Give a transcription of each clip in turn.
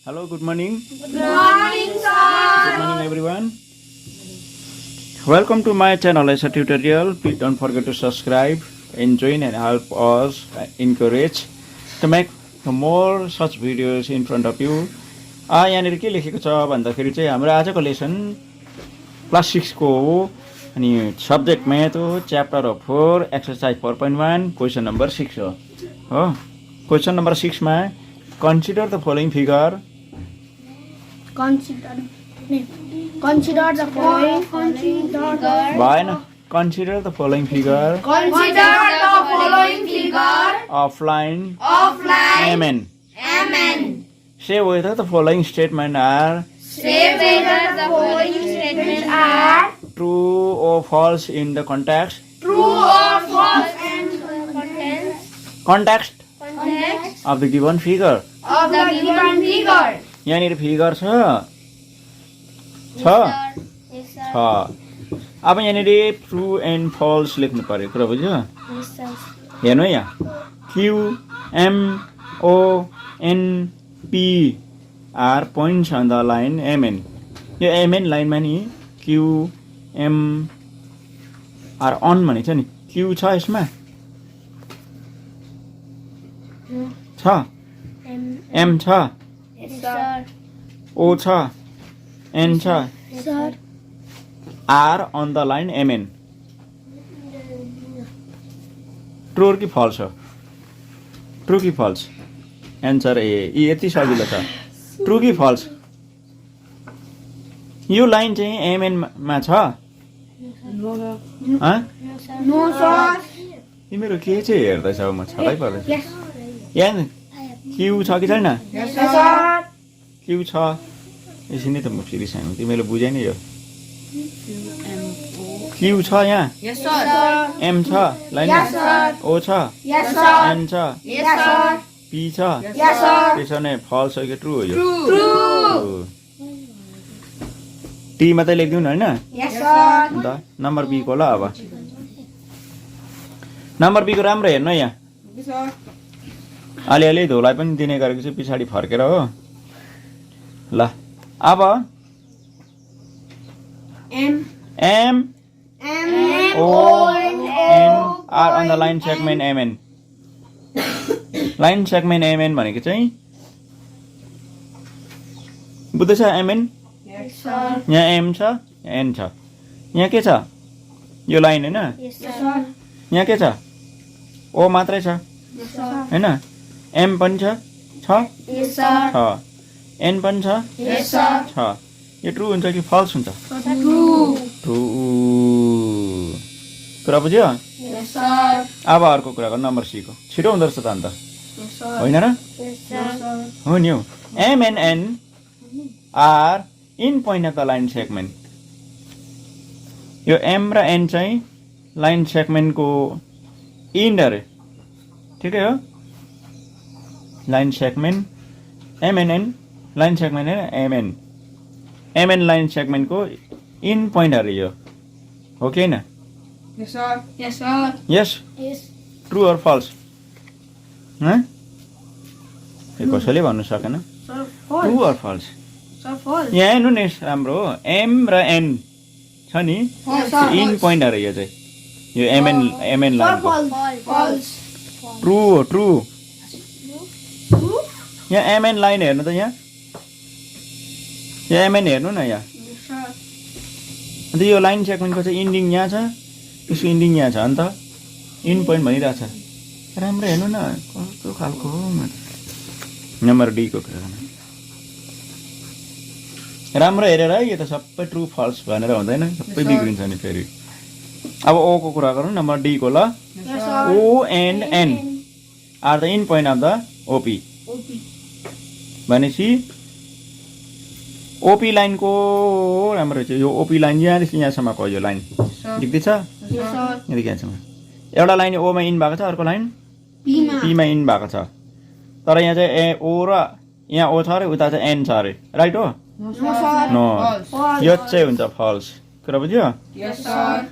Hello, good morning. Good morning, sir. Good morning, everyone. Welcome to my channel as a tutorial. Please don't forget to subscribe, enjoy, and help us encourage to make more such videos in front of you. यहाँनिर के लेखेको छ भन्दाखेरि चाहिँ हाम्रो आजको lesson class 6 को हो अनि सब्जेक्ट म्याथ हो chapter of 4 exercise 4.1 question number 6 हो क्वेसन नम्बर 6 मा consider the following figure Consider the following भएन consider the following figure Consider the following figure of line of line MN. MN. Say whether the following statement are Say whether the following statements are true or false in the context true or false and context context of the given figure. of the given figure. यहाँनिर figure छ अब यहाँनिर true and false लेख्नु पर्यो कुरा बुझ्यो हेर्नु है यहाँ QMONP are points on the line MN यो MN लाइनमा नि QM आर अन भनेको छ नि Q छ यसमा छ M छ O छ N छ R on the line MN. True कि false हो? True कि false? Answer A. यति सजिलो छ. True कि false? यो लाइन चाहिँ MN मा छ? No, sir. तिम्रो के चाहिँ हेर्दैछौ म छकै पर्दैछ. यहाँ Q छ कि छैन? Yes, sir. Q छ. यसरी त म फेरि सानो तिमीले बुझे नि यो. Q छ यहाँ? Yes, sir. M छ लाइनमा? Yes, sir. O छ? Yes, sir. N छ? Yes, sir. P छ? Yes, sir. त्यसो भने फल्स हो कि ट्रू हो यो? True. टी मात्रै लेखिदिउँ न होइन? Yes, sir. अन्त नम्बर बी को ल अब नम्बर बी को राम्रो हेर्नु है यहाँ Yes, sir. अलिअलि धोलाई पनि दिने गरेको चाहिँ पछाडि फर्केर हो ल अब M O N R on the line segment MN line segment MN भनेको चाहिँ बुझ्दैछ MN Yes, sir. यहाँ M छ N छ यहाँ के छ यो लाइन होइन Yes, sir. यहाँ के छ O मात्रै छ Yes, sir. होइन M पनि छ Yes, sir. छ N पनि छ Yes, sir. छ यो ट्रू हुन्छ कि फल्स हुन्छ True. ट्रू कुरा बुझ्यो Yes, sir. अब अर्को कुरा गर्नु नम्बर सी को छिटो हुँदो रहेछ त अन्त Yes, sir. होइन र Yes, sir. हो नि हौ M and N are in point of the line segment यो M र N चाहिँ लाइन सेगमेन्टको इन्ड अरे ठिकै हो line segment MNN line segment होइन MN लाइन सेगमेन्टको इन पोइन्ट अरे यो हो कि होइन Yes, sir. Yes, sir. Yes Yes. True or false यो कसैले भन्नु सकेन Sir, true or false Sir, false. यहाँ हेर्नु नि राम्रो हो M र N छ नि Yes, sir. इन पोइन्ट अरे यो चाहिँ यो MN लाइनको False. ट्रू हो ट्रू यहाँ MN लाइन हेर्नु त यहाँ MN हेर्नु न यहाँ Yes, sir. अन्त यो लाइन सेगमेन्टको चाहिँ इन्डिङ यहाँ छ यसको इन्डिङ यहाँ छ अन्त इन पोइन्ट भनिरहेछ राम्रो हेर्नु न कस्तो खालको हो नम्बर डी को कुरा गर्नु राम्रो हेरेर है यो त सबै ट्रू फल्स भनेर हुँदैन सबै बिग्रिन्छ नि फेरि अब ओ को कुरा गरौँ नम्बर डी को ल Yes, sir. O and N are the in point of the OP भनेपछि ओपी लाइनको राम्रो छ यो ओपी लाइन यहाँदेखि यहाँसम्मको यो लाइन देख्दैछ Yes, sir. यहाँदेखि यहाँसम्म एउटा लाइन ओमा इन भएको छ अर्को लाइन Pima. पीमा इन भएको छ तर यहाँ चाहिँ ओ र यहाँ ओ छ अरे उता चाहिँ एन छ अरे राइट हो No, sir. No False. यो चाहिँ हुन्छ फल्स कुरा बुझ्यो Yes, sir.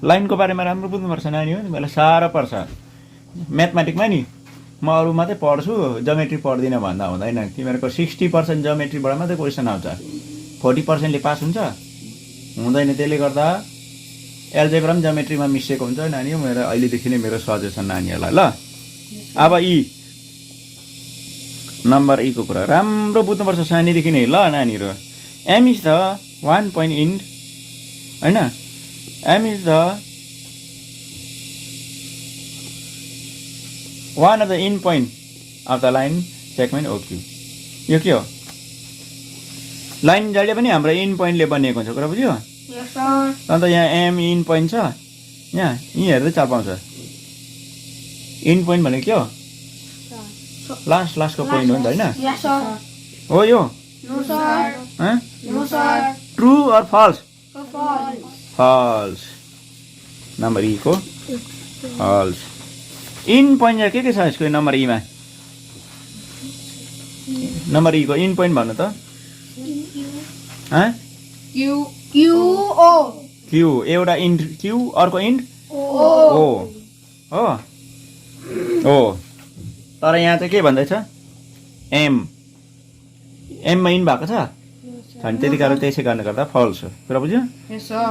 लाइनको बारेमा राम्रो बुझ्नुपर्छ नानी हो तिमीलाई साह्रो पर्छ म्याथमेटिकमा नि म अरू मात्रै पढ्छु ज्योमेट्री पढ्दिनँ भन्दा हुँदैन तिमीहरूको 60% ज्योमेट्रीबाट मात्रै क्वेसन आउँछ 40%ले पास हुन्छ हुँदैन त्यसले गर्दा एल्जेब्रा पनि ज्योमेट्रीमा मिसिएको हुन्छ नानी मेरो अहिलेदेखि नै मेरो सजेसन नानीहरूलाई ल अब नम्बर को कुरा राम्रो बुझ्नुपर्छ सानैदेखि नै ल नानीहरू m is the one point in हैन m is the one of the end point of the line segment OQ यो के हो लाइन जहिले पनि हाम्रो end point ले बनिएको हुन्छ कुरा बुझ्यो Yes, sir. अन्त यहाँ m end point छ यहाँ यही हेर्दै चाल पाउँछ end point भनेको के हो लास्टको पोइन्ट हो नि त हैन Yes, sir. हो यो No, sir. ह No, sir. True or false False. False number को फल्स इन पोइन्ट के छ यसको नम्बर मा नम्बर को इन पोइन्ट भन्नु त Q. O. क्यू एउटा इन्ट क्यू अर्को इन्ट O. ओ हो हो तर यहाँ चाहिँ के भन्दैछ एम एममा इन भएको छ अनि त्यति कारण त्यसै गर्नु गर्दा फल्स हो कुरा बुझ्यो Yes, sir.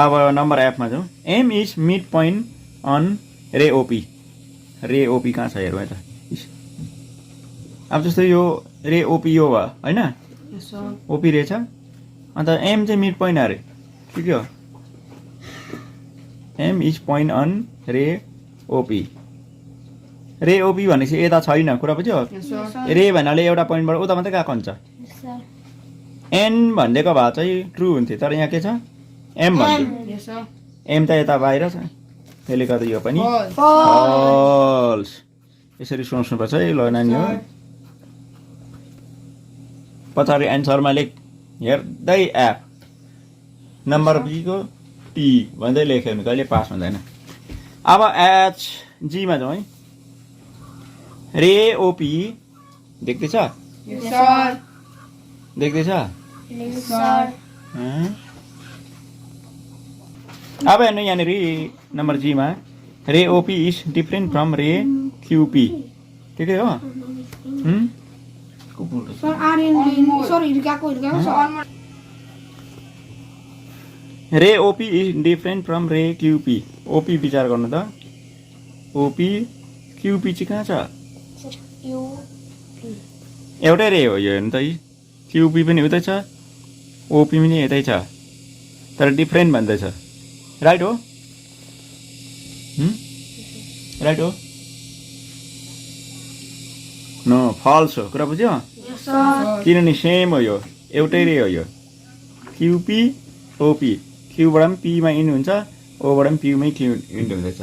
अब नम्बर एफमा जाउँ M is midpoint on ray OP कहाँ छ हेरौँ है त अब जस्तो यो रे ओपी यो भयो होइन Yes, sir. ओपी रहेछ अन्त एम चाहिँ मिड पोइन्ट अरे के हो am is point on ray OP भनेपछि यता छैन कुरा बुझ्यो Yes, sir. रे भन्नाले एउटा पोइन्टबाट उता मात्रै गएको हुन्छ Yes, sir. एन भनिदिएको भए चाहिँ ट्रु हुन्थ्यो तर यहाँ के छ एम भन्थ्यो Yes, sir. एम त यता बाहिर छ त्यसले गर्दा यो पनि False. फल्स यसरी सोच्नुपर्छ है ल नानी हो पछाडि एन्सरमा लेख हेर्दै एप नम्बर बीको टी भन्दै लेख्यो भने कहिले पास हुँदैन अब एच जीमा जाउँ है रे ओपी देख्दैछ Yes, sir. देख्दैछ Yes, sir. अब हेर्नु यहाँनिर नम्बर जीमा रे ओपी इज डिफ्रेन्ट फ्रम रे क्युपी ठिकै हो Sir, sorry, Irgako, sir. रे ओपी इज डिफ्रेन्ट फ्रम रे क्युपी ओपी विचार गर्नु त ओपी क्युपी चाहिँ कहाँ छ एउटै रे हो यो हेर्नु त क्युपी पनि उतै छ ओपी पनि यतै छ तर डिफ्रेन्ट भन्दैछ राइट हो राइट हो नो फल्स हो कुरा बुझ्यो Yes, sir. किनभने सेम हो यो एउटै रे हो यो क्युपी ओपी क्यूबाट पनि पीमा इन हुन्छ ओबाट पनि पीमै क्यू इन हुँदैछ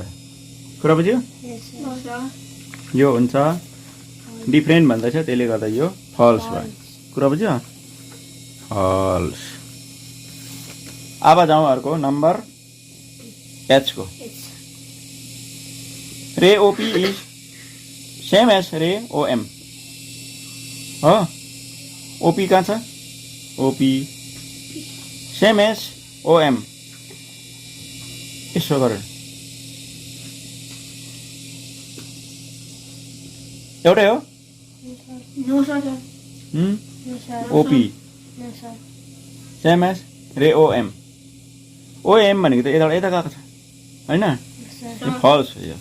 कुरा बुझ्यो Yes, sir. यो हुन्छ डिफ्रेन्ट भन्दैछ त्यसले गर्दा यो फल्स भयो कुरा बुझ्यो फल्स अब जाउँ अर्को नम्बर एच को रे OP is same as ray ओएम हो ओपी कहाँ छ ओपी सेम एज ओएम यसो गर एउटै हो No, sir. No, sir. OP No, sir. Same as ray OM ओएम भनेको त यता यता गएको छ होइन Yes, sir. फल्स हो यो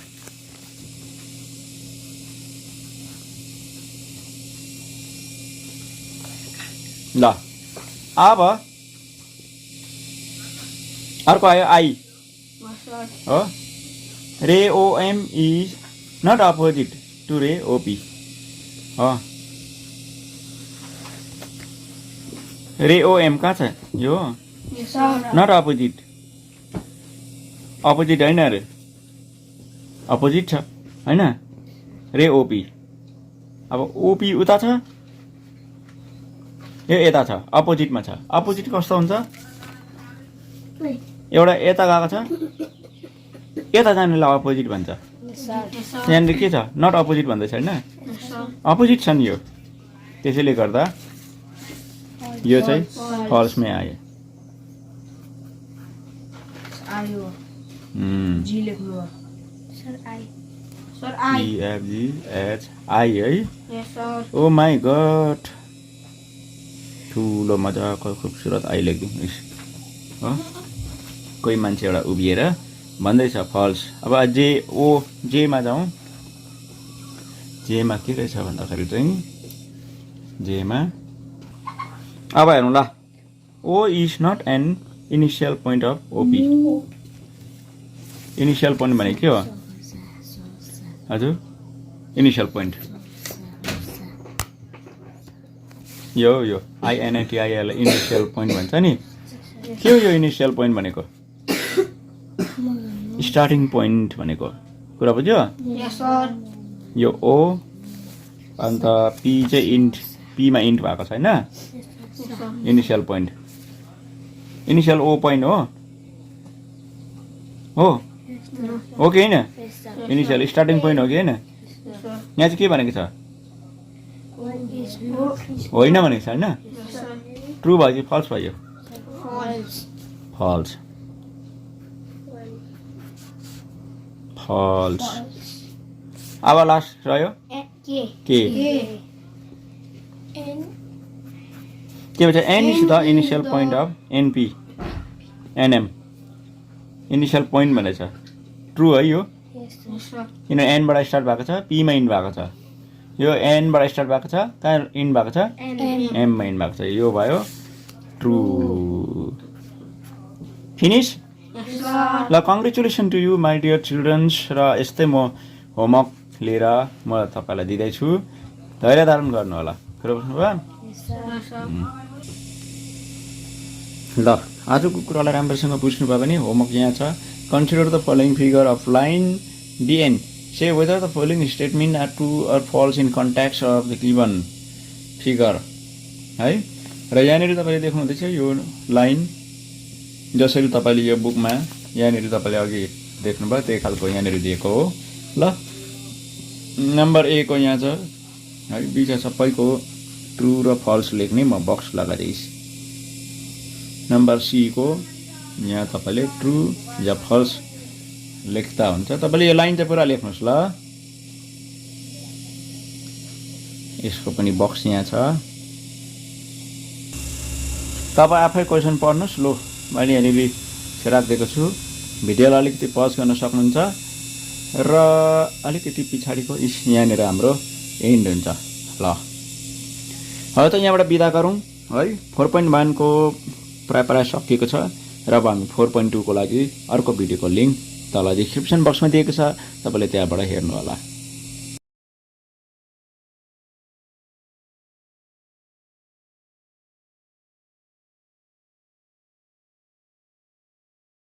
ल अब अर्को आयो आई Yes, sir. हो ray OM is not opposite to ray OP हो रे ओएम कहाँ छ यो Yes, sir. Not opposite opposite होइन अरे अपोजिट छ होइन रे ओपी अब ओपी उता छ यो यता छ अपोजिटमा छ अपोजिट कस्तो हुन्छ एउटा यता गएको छ यता जानेलाई अपोजिट भन्छ Yes, sir. Yes, sir. यहाँनिर के छ नट अपोजिट भन्दैछ होइन Yes, sir. अपोजिट छ नि यो त्यसैले गर्दा यो चाहिँ फल्समै आयो आयो Hmm. जी लेख्नु Sir, I. Sir, I. E F G H I है Yes, sir. Oh my God ठुलो मजाको खुबसुरत आई लेखिदिउँ हो कोही मान्छे एउटा उभिएर भन्दैछ फल्स अब जे ओ जेमा जाउँ जेमा के रहेछ भन्दाखेरि चाहिँ जेमा अब हेरौँ ल O is not an initial point of OP initial point भने के हो हजुर इनिशियल पोइन्ट यो INITIL इनिशियल पोइन्ट भन्छ नि के हो यो इनिशियल पोइन्ट भनेको स्टार्टिङ पोइन्ट भनेको कुरा बुझ्यो Yes, sir. यो O अन्त P चाहिँ इन्ट P मा इन्ट भएको छैन initial point initial O point हो कि हैन इनिशियल स्टार्टिङ पोइन्ट हो कि हैन Yes, sir. यहाँ चाहिँ के भनेको छ होइन भनेको छ हैन Yes, sir. ट्रु भयो कि फल्स भयो False. फल्स फल्स अब लास्ट रह्यो K. के N. के भन्छ N is the initial point of NP NM initial point भनेछ ट्रु है यो Yes, sir. किन N बाट स्टार्ट भएको छ P मा इन्ट भएको छ यो N बाट स्टार्ट भएको छ कहाँ इन्ट भएको छ N. M मा इन्ट भएको छ यो भयो ट्रु फिनिश Yes, sir. ल congratulation to you my dear childrens र यस्तै म होमवर्क लिएर म तपाईँलाई दिँदैछु धैर्य धारण गर्नु होला कुरो बुझ्नुभयो Yes, sir. ल आजको कुरालाई राम्रोसँग बुझ्नुभयो भने होमवर्क यहाँ छ consider the following figure of line BN say whether the following statement are true or false in context of the given figure है र यहाँनिर तपाईँले देख्नुहुँदैछ यो लाइन जसरी तपाईँले यो बुकमा यहाँनिर तपाईँले अघि देख्नुभयो त्यही खालको यहाँनिर दिएको हो ल नम्बर ए को यहाँ छ है बिच सबैको ट्रु र फल्स लेख्ने म बक्स लगाइदिएँ नम्बर सी को यहाँ तपाईँले ट्रु या फल्स लेख्दा हुन्छ तपाईँले यो लाइन चाहिँ पुरा लेख्नुहोस् ल यसको पनि बक्स यहाँ छ तपाईँ आफै क्वेसन पढ्नुहोस् लो मैले यहाँनिर राखिदिएको छु भिडियोलाई अलिकति पज गर्न सक्नुहुन्छ र अलिकति पछाडिको यहाँनिर हाम्रो एन्ड हुन्छ ल अब त यहाँबाट बिदा गरौँ है 4.1 को प्राय सकिएको छ र अब हामी 4.2 को लागि अर्को भिडियोको लिङ्क तल डिस्क्रिप्सन बक्समा दिएको छ तपाईँले त्यहाँबाट हेर्नु होला